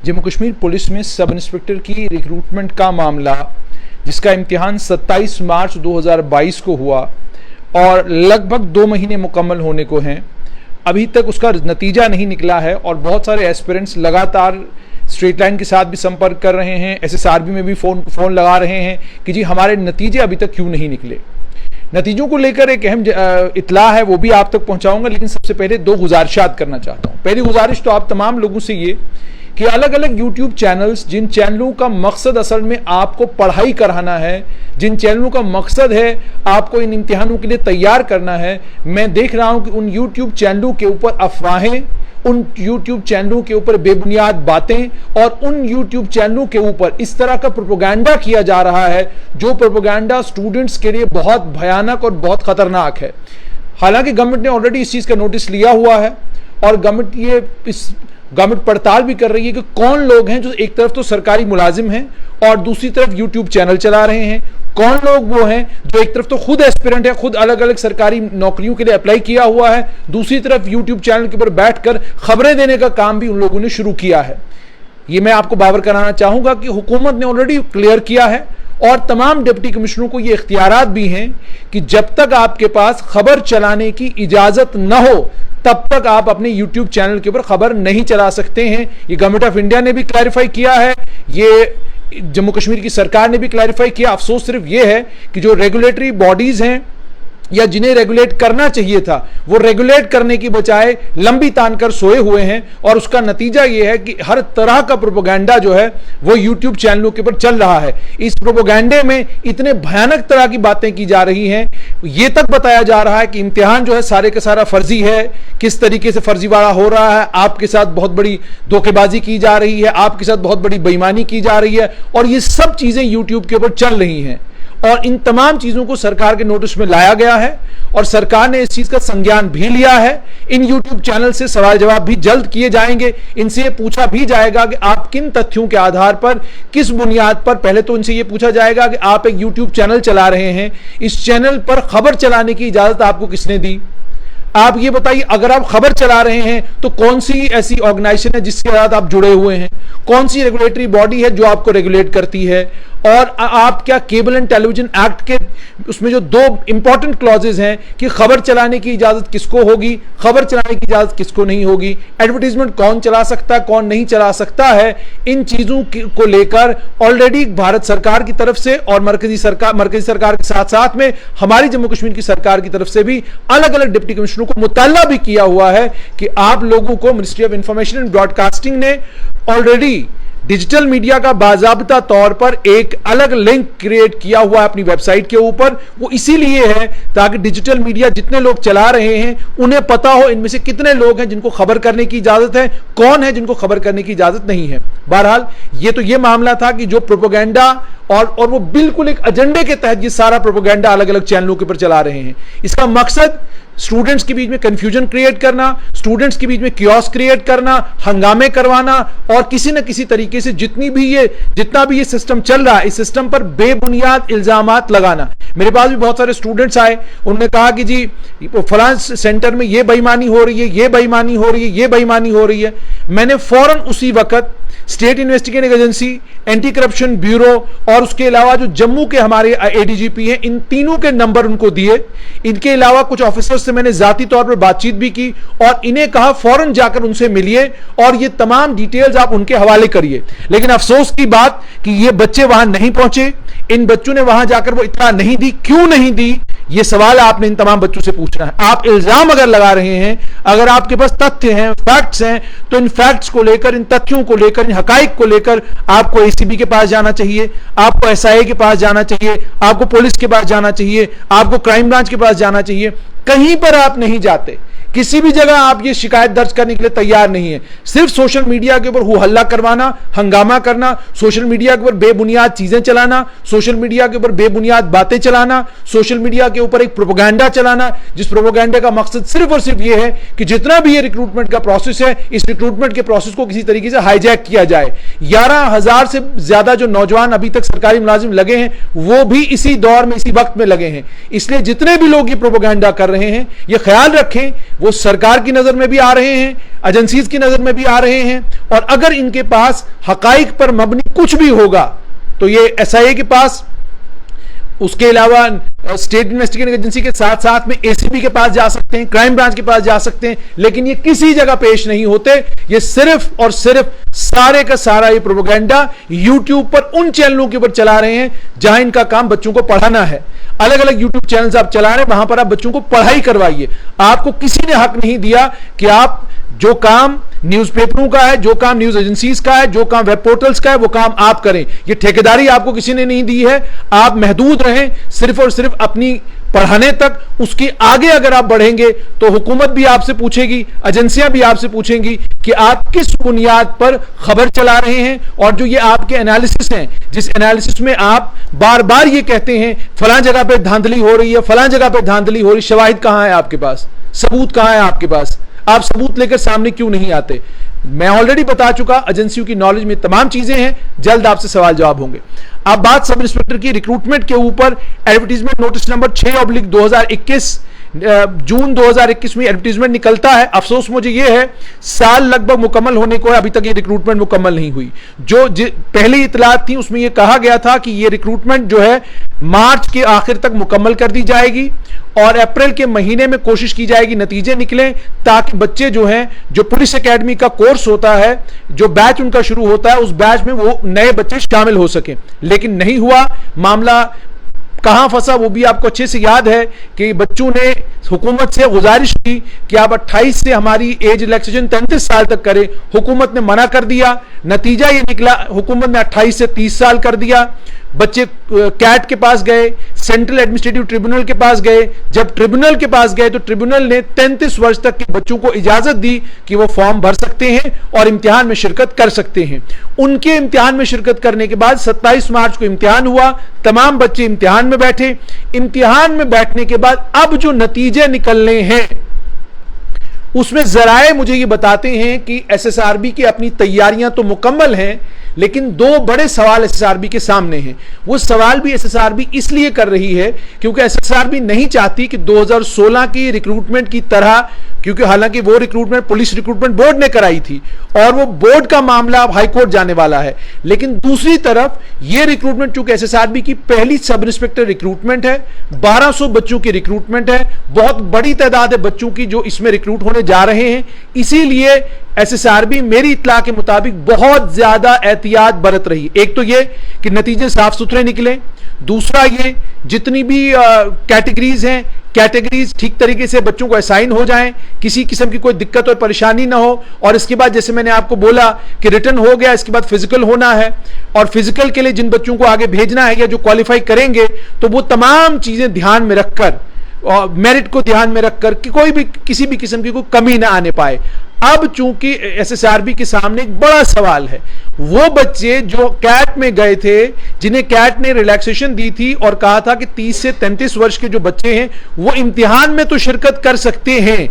Jammu Kashmir police में sub inspector की recruitment का मामला, जिसका इम्तिहान 27 मार्च 2022 को हुआ और लगभग 2 महीने मुकम्मल होने को हैं, अभी तक उसका नतीजा नहीं निकला है। और बहुत सारे एस्पिरेंट्स लगातार स्ट्रेट लाइन के साथ भी संपर्क कर रहे हैं, SSRB में भी फोन लगा रहे हैं कि जी हमारे नतीजे अभी तक क्यों नहीं निकले। नतीजों को लेकर एक अहम इत्तला है, वो भी आप तक पहुंचाऊंगा, लेकिन सबसे पहले 2 गुजारिशात करना चाहता हूं। पहली गुजारिश तो आप तमाम लोगों से ये कि अलग अलग YouTube चैनल्स, जिन चैनलों का मकसद असल में आपको पढ़ाई कराना है, जिन चैनलों का मकसद है आपको इन इम्तिहानों के लिए तैयार करना है, मैं देख रहा हूं कि उन YouTube चैनलों के ऊपर अफवाहें, उन YouTube चैनलों के ऊपर बेबुनियाद बातें और उन YouTube चैनलों के ऊपर इस तरह का प्रोपेगेंडा किया जा रहा है जो प्रोपेगेंडा स्टूडेंट्स के लिए बहुत भयानक और बहुत खतरनाक है। हालांकि गवर्नमेंट ने ऑलरेडी इस चीज का नोटिस लिया हुआ है और गवर्नमेंट पड़ताल भी कर रही है कि कौन लोग हैं जो एक तरफ तो सरकारी मुलाजिम हैं और दूसरी तरफ YouTube चैनल चला रहे हैं, कौन लोग वो हैं जो एक तरफ तो खुद एस्पिरेंट है, खुद अलग अलग सरकारी नौकरियों के लिए अप्लाई किया हुआ है, दूसरी तरफ YouTube चैनल के ऊपर बैठकर खबरें देने का काम भी उन लोगों ने शुरू किया है। ये मैं आपको बावर कराना चाहूंगा कि हुकूमत ने ऑलरेडी क्लियर किया है और तमाम डिप्टी कमिश्नरों को ये इख्तियारात भी हैं कि जब तक आपके पास खबर चलाने की इजाजत न हो तब तक आप अपने YouTube चैनल के ऊपर खबर नहीं चला सकते हैं। ये गवर्नमेंट ऑफ इंडिया ने भी क्लैरिफाई किया है, ये जम्मू कश्मीर की सरकार ने भी क्लैरिफाई किया। अफसोस सिर्फ ये है कि जो रेगुलेटरी बॉडीज हैं या जिन्हें रेगुलेट करना चाहिए था वो रेगुलेट करने की बजाय लंबी तान कर सोए हुए हैं और उसका नतीजा यह है कि हर तरह का प्रोपेगेंडा जो है वो YouTube चैनलों के ऊपर चल रहा है। इस प्रोपेगेंडे में इतने भयानक तरह की बातें की जा रही हैं, ये तक बताया जा रहा है कि इम्तिहान जो है सारे का सारा फर्जी है, किस तरीके से फर्जीवाड़ा हो रहा है, आपके साथ बहुत बड़ी धोखेबाजी की जा रही है, आपके साथ बहुत बड़ी बेईमानी की जा रही है और ये सब चीजें YouTube के ऊपर चल रही हैं। और इन तमाम चीजों को सरकार के नोटिस में लाया गया है और सरकार ने इस चीज का संज्ञान भी लिया है। इन YouTube चैनल से सवाल जवाब भी जल्द किए जाएंगे, इनसे ये पूछा भी जाएगा कि आप किन तथ्यों के आधार पर, किस बुनियाद पर, पहले तो इनसे ये पूछा जाएगा कि आप एक YouTube चैनल चला रहे हैं, इस चैनल पर खबर चलाने की इजाजत आपको किसने दी? आप ये बताइए, अगर आप खबर चला रहे हैं तो कौन सी ऐसी ऑर्गेनाइजेशन है जिसके साथ आप जुड़े हुए हैं, कौन सी रेगुलेटरी बॉडी है जो आपको रेगुलेट करती है, और आप क्या केबल एंड टेलीविजन एक्ट के उसमें जो 2 इंपॉर्टेंट क्लॉजेज हैं कि खबर चलाने की इजाजत किसको होगी, खबर चलाने की इजाजत किसको नहीं होगी, एडवर्टीजमेंट कौन चला सकता है, कौन नहीं चला सकता है, इन चीजों को लेकर ऑलरेडी भारत सरकार की तरफ से और मरकजी सरकार के साथ साथ में हमारी जम्मू कश्मीर की सरकार की तरफ से भी अलग अलग डिप्टी कमिश्नरों को मुतल्ला भी किया हुआ है कि आप लोगों को ministry of information and broadcasting ने ऑलरेडी डिजिटल मीडिया का बाज़ाब्ता तौर पर एक अलग लिंक क्रिएट किया हुआ है अपनी वेबसाइट के ऊपर। वो इसीलिए है ताकि डिजिटल मीडिया जितने लोग चला रहे हैं उन्हें पता हो इनमें से कितने लोग हैं जिनको खबर करने की इजाजत है, कौन है जिनको खबर करने की इजाजत नहीं है। बहरहाल ये मामला था कि जो प्रोपेगेंडा और वो बिल्कुल एक एजेंडे के तहत ये सारा प्रोपेगेंडा अलग अलग चैनलों के ऊपर चला रहे हैं। इसका मकसद स्टूडेंट्स के बीच में कंफ्यूजन क्रिएट करना, स्टूडेंट्स के बीच में कियोस क्रिएट करना, हंगामे करवाना और किसी न किसी तरीके से जितना भी ये सिस्टम चल रहा है इस सिस्टम पर बेबुनियाद इल्जामात लगाना। मेरे पास भी बहुत सारे स्टूडेंट्स आए, उन्होंने कहा कि जी फलां सेंटर में ये बेईमानी हो रही है, ये बेईमानी हो रही है, ये बेईमानी हो रही है। मैंने फौरन उसी वक्त state investigating agency, anti corruption bureau और उसके अलावा जो जम्मू के हमारे ADGP हैं, इन तीनों के नंबर उनको दिए। इनके अलावा कुछ ऑफिसर्स से मैंने जाती तौर पर बातचीत भी की और इन्हें कहा फौरन जाकर उनसे मिलिए और ये तमाम डिटेल्स आप उनके हवाले करिए। लेकिन अफसोस की बात कि ये बच्चे वहां नहीं पहुंचे, इन बच्चों ने वहां जाकर वो इत्तला नहीं दी। क्यों नहीं दी, ये सवाल आपने इन तमाम बच्चों से पूछना है। आप इल्जाम अगर लगा रहे हैं, अगर आपके पास तथ्य हैं, फैक्ट्स हैं, तो इन फैक्ट्स को लेकर, इन तथ्यों को लेकर, इन हकाइक को लेकर आपको ACB के पास जाना चाहिए, आपको SIA के पास जाना चाहिए, आपको पुलिस के पास जाना चाहिए, आपको क्राइम ब्रांच के पास जाना चाहिए। कहीं पर आप नहीं जाते, किसी भी जगह आप ये शिकायत दर्ज करने के लिए तैयार नहीं है। सिर्फ सोशल मीडिया के ऊपर हो हल्ला करवाना, हंगामा करना, सोशल मीडिया के ऊपर बेबुनियाद चीजें चलाना, सोशल मीडिया के ऊपर बेबुनियाद बातें चलाना, सोशल मीडिया के ऊपर एक प्रोपेगेंडा चलाना, जिस प्रोपेगेंडा का मकसद सिर्फ और सिर्फ ये है कि जितना भी ये रिक्रूटमेंट का प्रोसेस है, इस रिक्रूटमेंट के प्रोसेस को किसी तरीके से हाईजैक किया जाए। 11,000 से ज्यादा जो नौजवान अभी तक सरकारी मुलाजिम लगे हैं वो भी इसी दौर में, इसी वक्त में लगे हैं। इसलिए जितने भी लोग ये प्रोपेगेंडा कर रहे हैं, ये ख्याल रखें वो सरकार की नजर में भी आ रहे हैं, एजेंसीज की नजर में भी आ रहे हैं। और अगर इनके पास हकाइक पर मबनी कुछ भी होगा तो ये एसआईए के पास, उसके अलावा स्टेट इन्वेस्टिगेटिंग एजेंसी के साथ साथ में एसीबी के पास जा सकते हैं, क्राइम ब्रांच के पास जा सकते हैं, लेकिन ये किसी जगह पेश नहीं होते। ये सिर्फ और सिर्फ सारे का सारा ये प्रोपेगेंडा यूट्यूब पर उन चैनलों के ऊपर चला रहे हैं जहां इनका काम बच्चों को पढ़ाना है। अलग अलग यूट्यूब चैनल्स आप चला रहे हैं, वहां पर आप बच्चों को पढ़ाई करवाइए। आपको किसी ने हक नहीं दिया कि आप जो काम न्यूज़पेपरों का है, जो काम न्यूज एजेंसीज का है, जो काम वेब पोर्टल्स का है, वो काम आप करें। ये ठेकेदारी आपको किसी ने नहीं दी है। आप महदूद रहें सिर्फ और सिर्फ अपनी पढ़ाने तक। उसके आगे अगर आप बढ़ेंगे तो हुकूमत भी आपसे पूछेगी, एजेंसियां भी आपसे पूछेंगी कि आप किस बुनियाद पर खबर चला रहे हैं। और जो ये आपके एनालिसिस हैं, जिस एनालिसिस में आप बार बार ये कहते हैं फलां जगह पे धांधली हो रही है, फलां जगह पे धांधली हो रही, शवाहिद कहां है आपके पास, सबूत कहां है आपके पास? आप सबूत लेकर सामने क्यों नहीं आते? मैं ऑलरेडी बता चुका, एजेंसियों की नॉलेज में तमाम चीजें हैं, जल्द आपसे सवाल जवाब होंगे। अब बात सब इंस्पेक्टर की रिक्रूटमेंट के ऊपर। एडवर्टीजमेंट नोटिस नंबर 6/2021 जून 2021 में एडवर्टीजमेंट निकलता है। अफसोस मुझे यह है साल लगभग मुकम्मल होने को है, अभी तक ये रिक्रूटमेंट मुकम्मल नहीं हुई। जो पहली इतलात थी उसमें यह कहा गया था कि ये रिक्रूटमेंट जो है मार्च के आखिर तक मुकम्मल कर दी जाएगी और अप्रैल के महीने में कोशिश की जाएगी नतीजे निकलें, ताकि बच्चे जो हैं, जो पुलिस एकेडमी का कोर्स होता है, जो बैच उनका शुरू होता है, उस बैच में वो नए बच्चे शामिल हो सकें। लेकिन नहीं हुआ। मामला कहां फंसा वो भी आपको अच्छे से याद है कि बच्चों ने हुकूमत से गुजारिश की कि आप 28 से हमारी एज रिलैक्सेशन 33 साल तक करें। हुकूमत ने मना कर दिया। नतीजा ये निकला, हुकूमत ने 28 से 30 साल कर दिया। बच्चे कैट के पास गए, सेंट्रल एडमिनिस्ट्रेटिव ट्रिब्यूनल के पास गए। जब ट्रिब्यूनल के पास गए तो ट्रिब्यूनल ने 33 वर्ष तक के बच्चों को इजाजत दी कि वो फॉर्म भर सकते हैं और इम्तिहान में शिरकत कर सकते हैं। उनके इम्तिहान में शिरकत करने के बाद 27 मार्च को इम्तिहान हुआ। तमाम बच्चे इम्तिहान में बैठे। इम्तिहान में बैठने के बाद अब जो नतीजे निकलने हैं उसमें जराए मुझे ये बताते हैं कि एसएसआरबी की अपनी तैयारियां तो मुकम्मल हैं, लेकिन दो बड़े सवाल एसएसआरबी के सामने हैं। वो सवाल भी एसएसआरबी इसलिए कर रही है क्योंकि एसएसआरबी नहीं चाहती कि 2016 की रिक्रूटमेंट की तरह, क्योंकि हालांकि वो रिक्रूटमेंट पुलिस रिक्रूटमेंट बोर्ड ने कराई थी और वो बोर्ड का मामला अब हाईकोर्ट जाने वाला है, लेकिन दूसरी तरफ ये रिक्रूटमेंट चूंकि एसएसआरबी की पहली सब इंस्पेक्टर रिक्रूटमेंट है, 1200 बच्चों की रिक्रूटमेंट है, बहुत बड़ी तादाद है बच्चों की जो इसमें रिक्रूट होने जा रहे हैं। इसीलिए एसएसआरबी मेरी इत्तला के मुताबिक बहुत ज्यादा एहतियात बरत रही। एक तो ये कि नतीजे साफ सुथरे निकले, दूसरा ये जितनी भी कैटेगरीज हैं, कैटेगरीज ठीक तरीके से बच्चों को असाइन हो जाएं, किसी किस्म की कोई दिक्कत और परेशानी ना हो। और इसके बाद जैसे मैंने आपको बोला कि रिटर्न हो गया, इसके बाद फिजिकल होना है और फिजिकल के लिए जिन बच्चों को आगे भेजना है या जो क्वालिफाई करेंगे तो वो तमाम चीजें ध्यान में रखकर और मेरिट को ध्यान में रखकर कि कोई भी किसी भी किस्म की कोई कमी ना आने पाए। अब चूंकि एसएसआरबी के सामने एक बड़ा सवाल है, वो बच्चे जो कैट में गए थे, जिन्हें कैट ने रिलैक्सेशन दी थी और कहा था कि 30 से 33 वर्ष के जो बच्चे हैं वो इम्तिहान में तो शिरकत कर सकते हैं,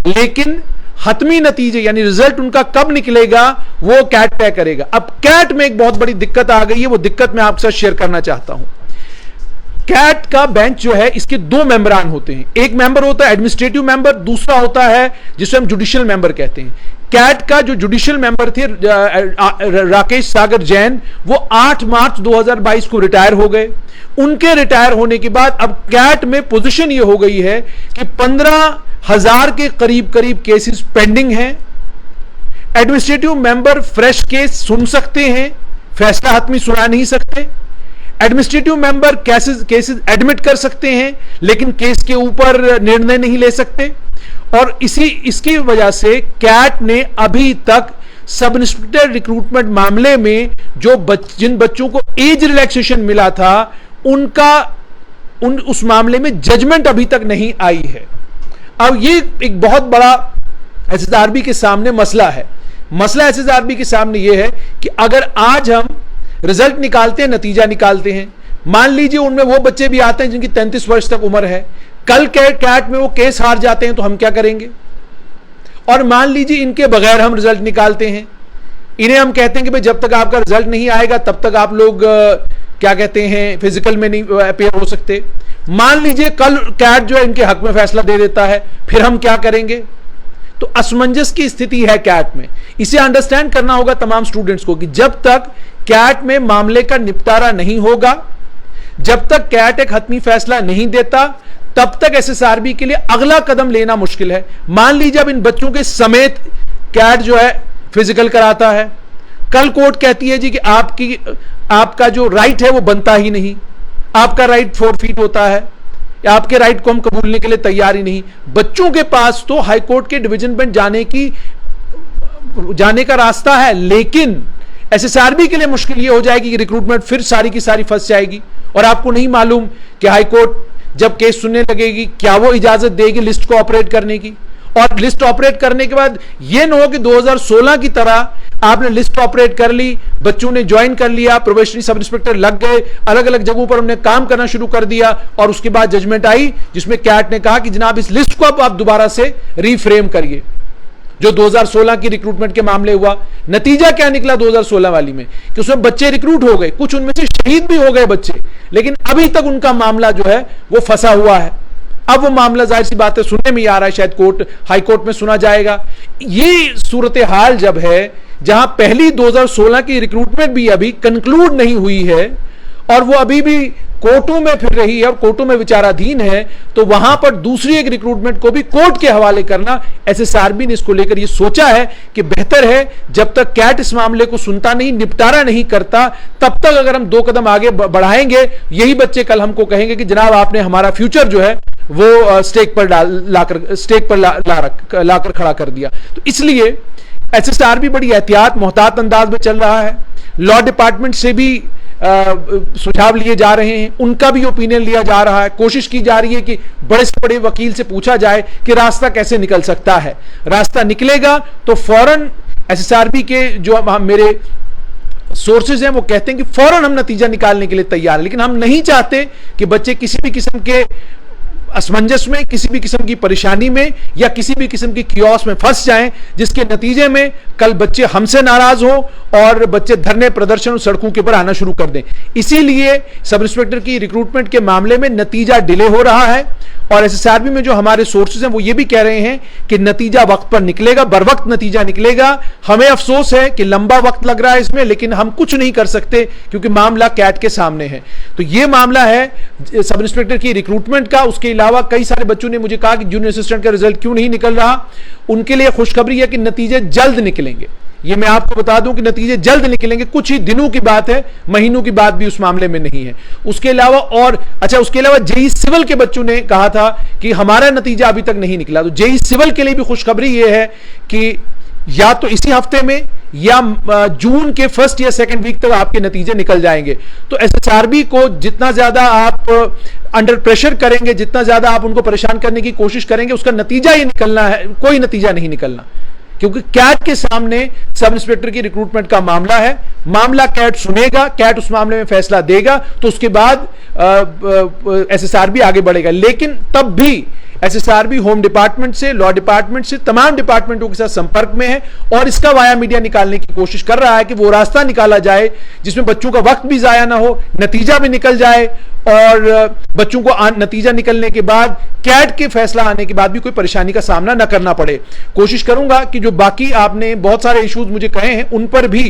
लेकिन हतमी नतीजे यानी रिजल्ट उनका कब निकलेगा वो कैट तय करेगा। अब कैट में एक बहुत बड़ी दिक्कत आ गई है, वो दिक्कत मैं आपके साथ शेयर करना चाहता हूं। कैट का बेंच जो है इसके दो मेंबरान होते हैं। एक मेंबर होता है एडमिनिस्ट्रेटिव मेंबर, दूसरा होता है जिसे हम जुडिशियल मेंबर कहते हैं। कैट का जो जुडिशियल मेंबर थे राकेश सागर जैन, वो 8 मार्च 2022 को रिटायर हो गए। उनके रिटायर होने के बाद अब कैट में पोजीशन ये हो गई है कि 15,000 के करीब करीब केसेस पेंडिंग हैं। एडमिनिस्ट्रेटिव मेंबर फ्रेश केस सुन सकते हैं, फैसला हतमी सुना नहीं सकते। एडमिनिस्ट्रेटिव मेंबर केसेस एडमिट कर सकते हैं, लेकिन केस के ऊपर निर्णय नहीं ले सकते। और इसकी वजह से कैट ने अभी तक सब इंस्पेक्टर रिक्रूटमेंट मामले में जिन बच्चों को एज रिलैक्सेशन मिला था उस मामले में जजमेंट अभी तक नहीं आई है। अब ये एक बहुत बड़ा एसएसआरबी के सामने मसला है। मसला एसएसआरबी के सामने यह है कि अगर आज हम रिजल्ट निकालते हैं, नतीजा निकालते हैं, मान लीजिए उनमें वो बच्चे भी आते हैं जिनकी 33 वर्ष तक उम्र है, कल कैट में वो केस हार जाते हैं तो हम क्या करेंगे? और मान लीजिए इनके बगैर हम रिजल्ट निकालते हैं, इन्हें हम कहते हैं कि भाई जब तक आपका रिजल्ट नहीं आएगा तब तक आप लोग क्या कहते हैं फिजिकल में नहीं अपेयर हो सकते। मान लीजिए कल कैट जो है इनके हक में फैसला दे देता है, फिर हम क्या करेंगे? तो असमंजस की स्थिति है कैट में। इसे अंडरस्टैंड करना होगा तमाम स्टूडेंट्स को कि जब तक कैट में मामले का निपटारा नहीं होगा, जब तक कैट एक हतमी फैसला नहीं देता, तब तक एसएसआरबी के लिए अगला कदम लेना मुश्किल है। मान लीजिए अब इन बच्चों के समेत कैट जो है फिजिकल कराता है, कल कोर्ट कहती है जी कि आपका जो राइट है वो बनता ही नहीं, आपका राइट फोरफीट होता है, या आपके राइट को हम कबूलने के लिए तैयार ही नहीं। बच्चों के पास तो हाईकोर्ट के डिवीजन बेंच जाने का रास्ता है, लेकिन एसएसआरबी के लिए मुश्किल ये हो जाएगी कि रिक्रूटमेंट फिर सारी की सारी फंस जाएगी। और आपको नहीं मालूम कि हाईकोर्ट जब केस सुनने लगेगी क्या वो इजाजत देगी लिस्ट को ऑपरेट करने की, और लिस्ट ऑपरेट करने के बाद ये न हो कि 2016 की तरह आपने लिस्ट ऑपरेट कर ली, बच्चों ने ज्वाइन कर लिया, प्रोबेशनरी सब इंस्पेक्टर लग गए, अलग अलग जगहों पर हमने काम करना शुरू कर दिया, और उसके बाद जजमेंट आई जिसमें कैट ने कहा कि जनाब इस लिस्ट को अब आप दोबारा से रीफ्रेम करिए। जो 2016 की रिक्रूटमेंट के मामले हुआ, नतीजा क्या निकला 2016 वाली में कि उसमें बच्चे रिक्रूट हो गए, कुछ उनमें से शहीद भी हो गए बच्चे, लेकिन अभी तक उनका मामला जो है वो फंसा हुआ है। अब वो मामला जाहिर सी बात है सुनने में आ रहा है, शायद हाई कोर्ट में सुना जाएगा। ये सूरत हाल जब है जहां पहली 2016 की रिक्रूटमेंट भी अभी कंक्लूड नहीं हुई है और वो अभी भी कोर्टों में फिर रही है और कोर्टों में विचाराधीन है, तो वहां पर दूसरी एक रिक्रूटमेंट को भी कोर्ट के हवाले करना, एसएसआरबी ने इसको लेकर ये सोचा है कि बेहतर है जब तक कैट इस मामले को सुनता नहीं, निपटारा नहीं करता, तब तक अगर हम 2 कदम आगे बढ़ाएंगे, यही बच्चे कल हमको कहेंगे कि जनाब आपने हमारा फ्यूचर जो है वो स्टेक पर लाकर खड़ा कर दिया। तो इसलिए एसएसआरबी बड़ी एहतियात मोहतात अंदाज में चल रहा है। लॉ डिपार्टमेंट से भी सुझाव लिए जा रहे हैं, उनका भी ओपिनियन लिया जा रहा है, कोशिश की जा रही है कि बड़े से बड़े वकील से पूछा जाए कि रास्ता कैसे निकल सकता है। रास्ता निकलेगा तो फौरन एसएसआरबी के जो मेरे सोर्सेज हैं वो कहते हैं कि फौरन हम नतीजा निकालने के लिए तैयार हैं, लेकिन हम नहीं चाहते कि बच्चे किसी भी किस्म के असमंजस में, किसी भी किस्म की परेशानी में या किसी भी किस्म की कियोस में फंस जाएं, जिसके नतीजे में कल बच्चे हमसे नाराज हो और बच्चे धरने प्रदर्शन और सड़कों के ऊपर आना शुरू कर दें। इसीलिए सब इंस्पेक्टर की रिक्रूटमेंट के मामले में नतीजा डिले हो रहा है और एसएसआरबी में जो हमारे सोर्सेज हैं वो ये भी कह रहे हैं कि नतीजा वक्त पर निकलेगा, बर वक्त नतीजा निकलेगा। हमें अफसोस है कि लंबा वक्त लग रहा है इसमें, लेकिन हम कुछ नहीं कर सकते क्योंकि मामला कैट के सामने है। तो ये मामला है सब इंस्पेक्टर की रिक्रूटमेंट का। उसके अलावा कई सारे बच्चों ने मुझे कहा कि जूनियर असिस्टेंट का रिजल्ट क्यों नहीं निकल रहा। उनके लिए खुशखबरी है कि नतीजे जल्द निकलेंगे। ये मैं आपको बता दूं कि नतीजे जल्द निकलेंगे, कुछ ही दिनों की बात है, महीनों की बात भी उस मामले में नहीं है। उसके अलावा उसके अलावा जेई सिविल के बच्चों ने कहा था कि हमारा नतीजा अभी तक नहीं निकला। तो जेई सिविल के लिए भी खुशखबरी ये है कि या तो इसी हफ्ते में या जून के फर्स्ट या सेकंड वीक तक आपके नतीजे निकल जाएंगे। तो एसएसआरबी को जितना ज्यादा आप अंडर प्रेशर करेंगे, जितना ज्यादा आप उनको परेशान करने की कोशिश करेंगे, उसका नतीजा ही निकलना है, कोई नतीजा नहीं निकलना। क्योंकि कैट के सामने सब इंस्पेक्टर की रिक्रूटमेंट का मामला है, मामला कैट सुनेगा, कैट उस मामले में फैसला देगा, तो उसके बाद एसएसआरबी आगे बढ़ेगा। लेकिन तब भी एसएसआरबी होम डिपार्टमेंट से, लॉ डिपार्टमेंट से, तमाम डिपार्टमेंटों के साथ संपर्क में है और इसका वाया मीडिया निकालने की कोशिश कर रहा है कि वो रास्ता निकाला जाए जिसमें बच्चों का वक्त भी जाया ना हो, नतीजा भी निकल जाए और बच्चों को नतीजा निकलने के बाद कैट के फैसला आने के बाद भी कोई परेशानी का सामना न करना पड़े। कोशिश करूंगा कि जो बाकी आपने बहुत सारे इश्यूज मुझे कहे हैं उन पर भी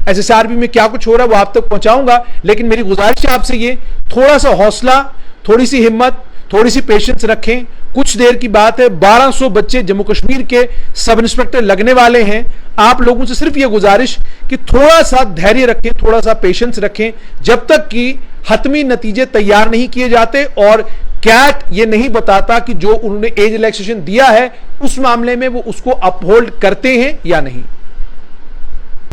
एसएसआरबी में क्या कुछ हो रहा है वो आप तक पहुंचाऊंगा। लेकिन मेरी गुजारिश है आपसे ये, थोड़ा सा हौसला, थोड़ी सी हिम्मत, थोड़ी सी पेशेंस रखें। कुछ देर की बात है, 1200 बच्चे जम्मू कश्मीर के सब इंस्पेक्टर लगने वाले हैं। आप लोगों से सिर्फ ये गुजारिश कि थोड़ा सा धैर्य रखें, थोड़ा सा पेशेंस रखें, जब तक कि हतमी नतीजे तैयार नहीं किए जाते और कैट ये नहीं बताता कि जो उन्होंने एज रिलैक्सेशन दिया है उस मामले में वो उसको अपहोल्ड करते हैं या नहीं।